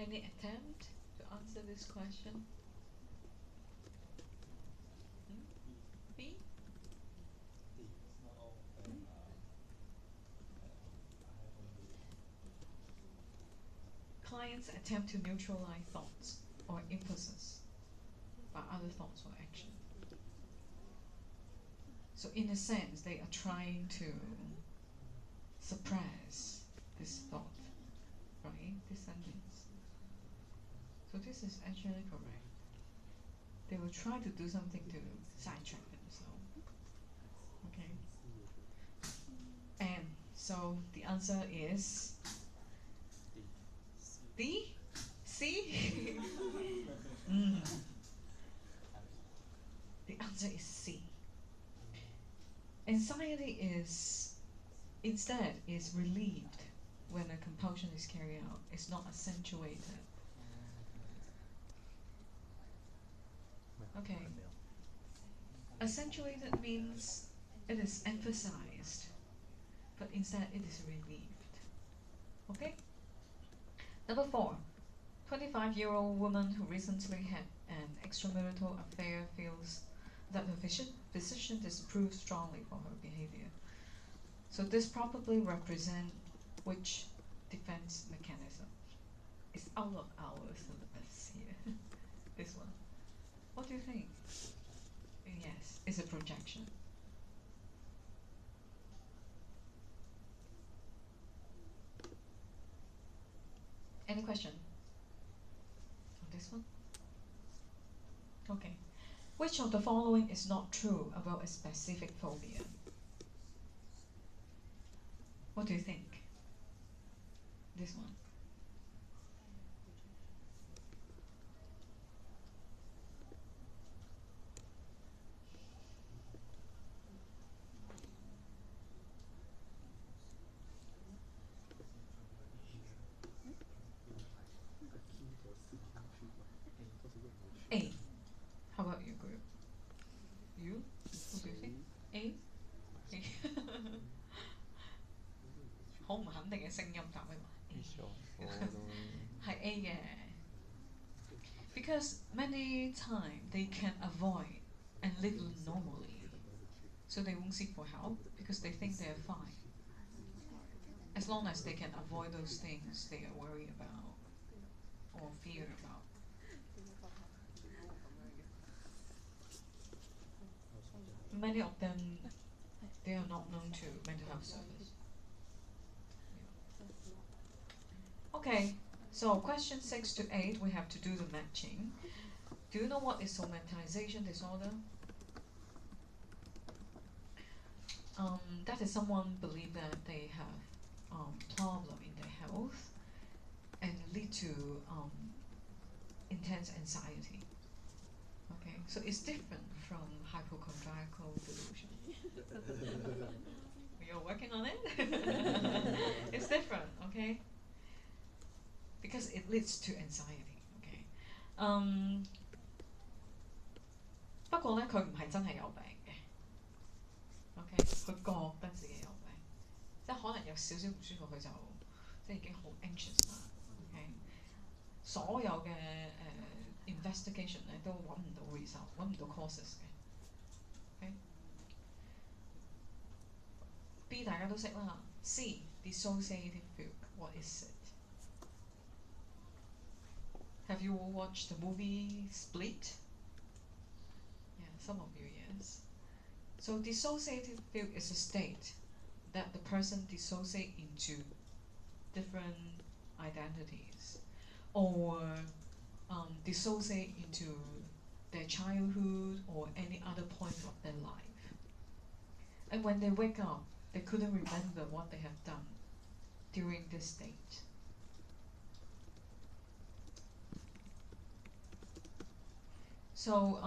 Any attempt to answer this question? B? Clients attempt to neutralize thoughts or impulses by other thoughts or action. So in a sense, they are trying to suppress this thought, right? This sentence. So this is actually correct. They will try to do something to sidetrack themselves. Okay. And so the answer is D? C? The answer is C. Anxiety instead is relieved when a compulsion is carried out. It's not accentuated. Okay. Accentuated means it is emphasized, but instead it is relieved. Okay? Number 4. 25-year-old woman who recently had an extramarital affair feels that her physician disapproves strongly for her behavior. So this probably represents which defense mechanism? It's out of our syllabus here. This one. What do you think? Yes, it's a projection. Any question on this one? Okay. Which of the following is not true about a specific phobia? What do you think? This one. A. How about you, group? You? What do you think? A? A. 好唔肯定嘅聲音答咩話？係 A 嘅。Because many times they can avoid and live normally, so they won't seek for help because they think they're fine. As long as they can avoid those things they are worried about or fear about. Many of them, they are not known to mental health service. Okay, so question 6 to 8, we have to do the matching. Do you know what is somatization disorder? That is someone believe that they have problem in their health and lead to intense anxiety. Okay, so it's different from hypochondriacal delusion. You're working on it? It's different, okay? Because it leads to anxiety, okay? 不過咧，佢唔係真係有病嘅 ，OK？ 佢覺得自己有病，即係可能有少少唔舒服，佢就即係已經好 anxious 啦 ，OK？ 所有嘅investigation 咧都揾唔到 result， 揾唔到 causes 嘅 ，OK？ B 大家都識啦 ，C dissociative fugue，what is it？ Have you watched the movie Split? Yeah, some of you, yes. So dissociative fugue is a state that the person dissociates into different identities or dissociate into their childhood or any other point of their life. And when they wake up, they couldn't remember what they have done during this state. So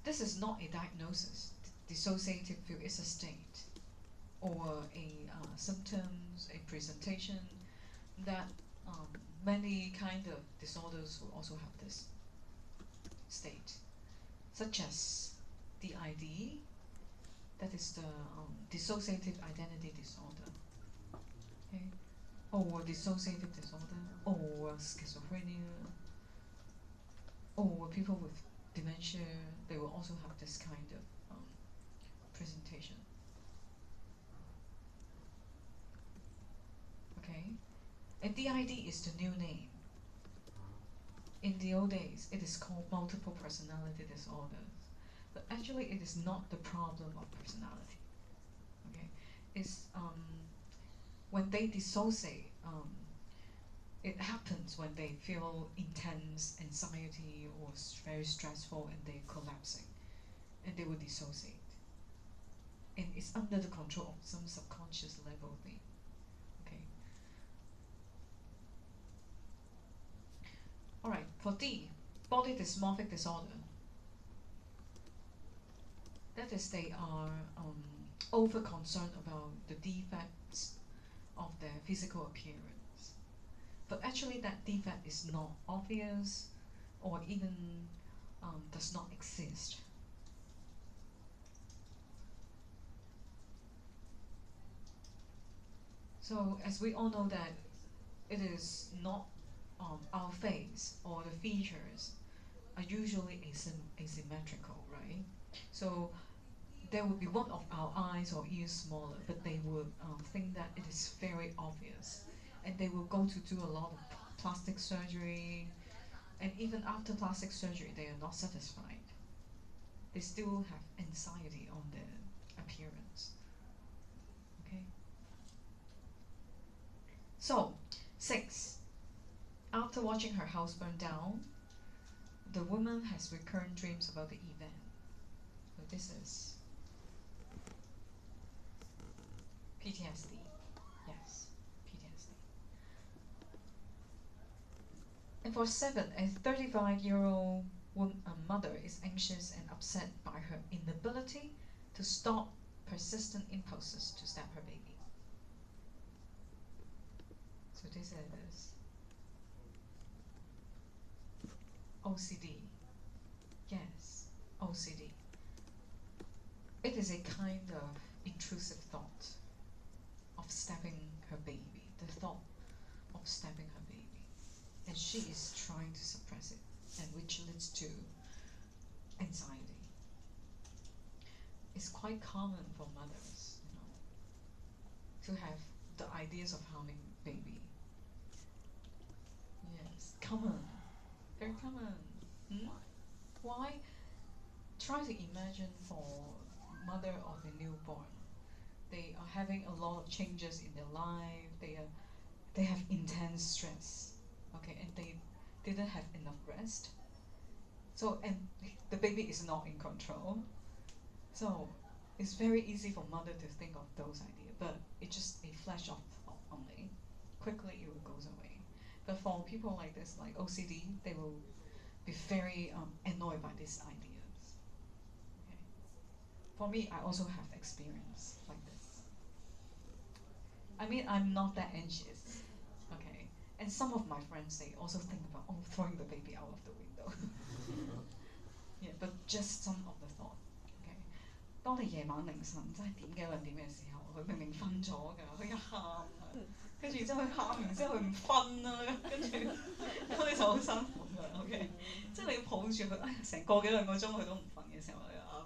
this is not a diagnosis. Dissociative fugue is a state or a symptoms, a presentation that many kind of disorders will also have this state, such as DID, that is the dissociative identity disorder. Okay, or dissociative disorder, or schizophrenia, or people with dementia, they will also have this kind of presentation. Okay, and DID is the new name. In the old days, it is called multiple personality disorders, but actually it is not the problem of personality. Okay, it's when they dissociate. It happens when they feel intense anxiety or very stressful and they're collapsing, and they will dissociate. And it's under the control of some subconscious level thing. Okay. Alright, for D, body dysmorphic disorder. That is, they are over concerned about the defects of their physical appearance. But actually that defect is not obvious or even does not exist. So as we all know that it is not our face or the features are usually asymmetrical, right? So there would be one of our eyes or ears smaller, but they would think that it is very obvious. And they will go to do a lot of plastic surgery, and even after plastic surgery, they are not satisfied. They still have anxiety on their appearance. Okay. So, 6. After watching her house burn down, the woman has recurrent dreams about the event. So this is PTSD. Yes, PTSD. And for 7, a 35-year-old mother is anxious and upset by her inability to stop persistent impulses to stab her baby. So this is OCD. Yes, OCD. It is a kind of intrusive thought of stabbing her baby, the thought of stabbing her baby. And she is trying to suppress it, and which leads to anxiety. It's quite common for mothers, to have the ideas of harming baby. Yes, common, very common. Why? Try to imagine for mother of a newborn. They are having a lot of changes in their life. They have intense stress. Okay, and they didn't have enough rest. So, and the baby is not in control. So, it's very easy for mother to think of those ideas, but it's just a flash of thought only. Quickly it will goes away. But for people like this, like OCD, they will be very annoyed by these ideas. Okay. For me, I also have experience like this. I mean, I'm not that anxious. Okay. And some of my friends, they also think about throwing the baby out of the window. Yeah, but just some of the thought. Okay. 當你夜晚凌晨真係點幾兩點嘅時候，佢明明瞓咗㗎，佢一喊啊，跟住之後佢喊完之後佢唔瞓啦，跟住咁你就好辛苦㗎。OK，即係你要抱住佢，哎呀，成個幾兩個鐘佢都唔瞓嘅時候，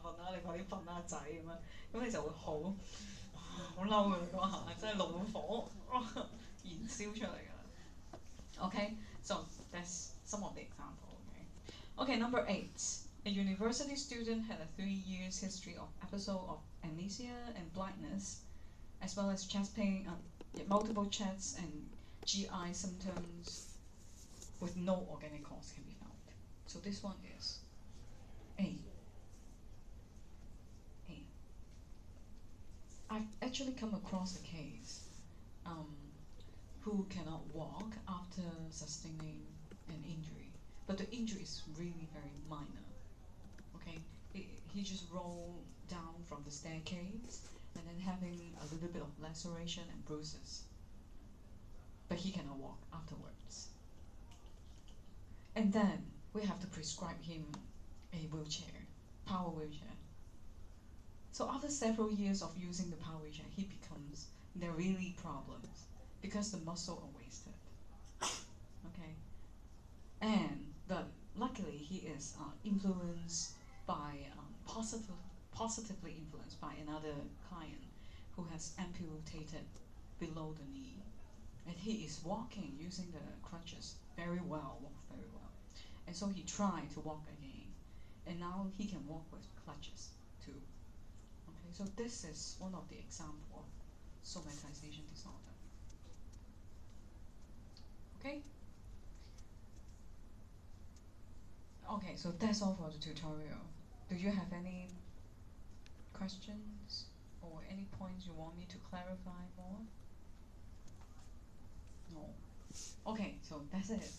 瞓啦，你快啲瞓啦仔咁樣，咁你就會好嬲㗎嗰下，真係怒火燃燒出嚟㗎啦。Okay, so that's some of the example. Okay, number 8. A university student had a 3 years history of episode of amnesia and blindness, as well as chest pain, multiple chest and GI symptoms with no organic cause can be found. So this one is A. I've actually come across a case who cannot walk after sustaining an injury, but the injury is really very minor. Okay, he just rolled down from the staircase and then having a little bit of laceration and bruises, but he cannot walk afterwards. And then we have to prescribe him a wheelchair, power wheelchair. So after several years of using the power wheelchair, there are really problems because the muscle are wasted. Okay, and luckily he is influenced by positively influenced by another client who has amputated below the knee, and he is walking using the crutches very well, and so he tried to walk again, and now he can walk with crutches too. Okay, so this is one of the example of somatization disorder. Okay. Okay, so that's all for the tutorial. Do you have any questions or any points you want me to clarify more? No. Okay, so that's it.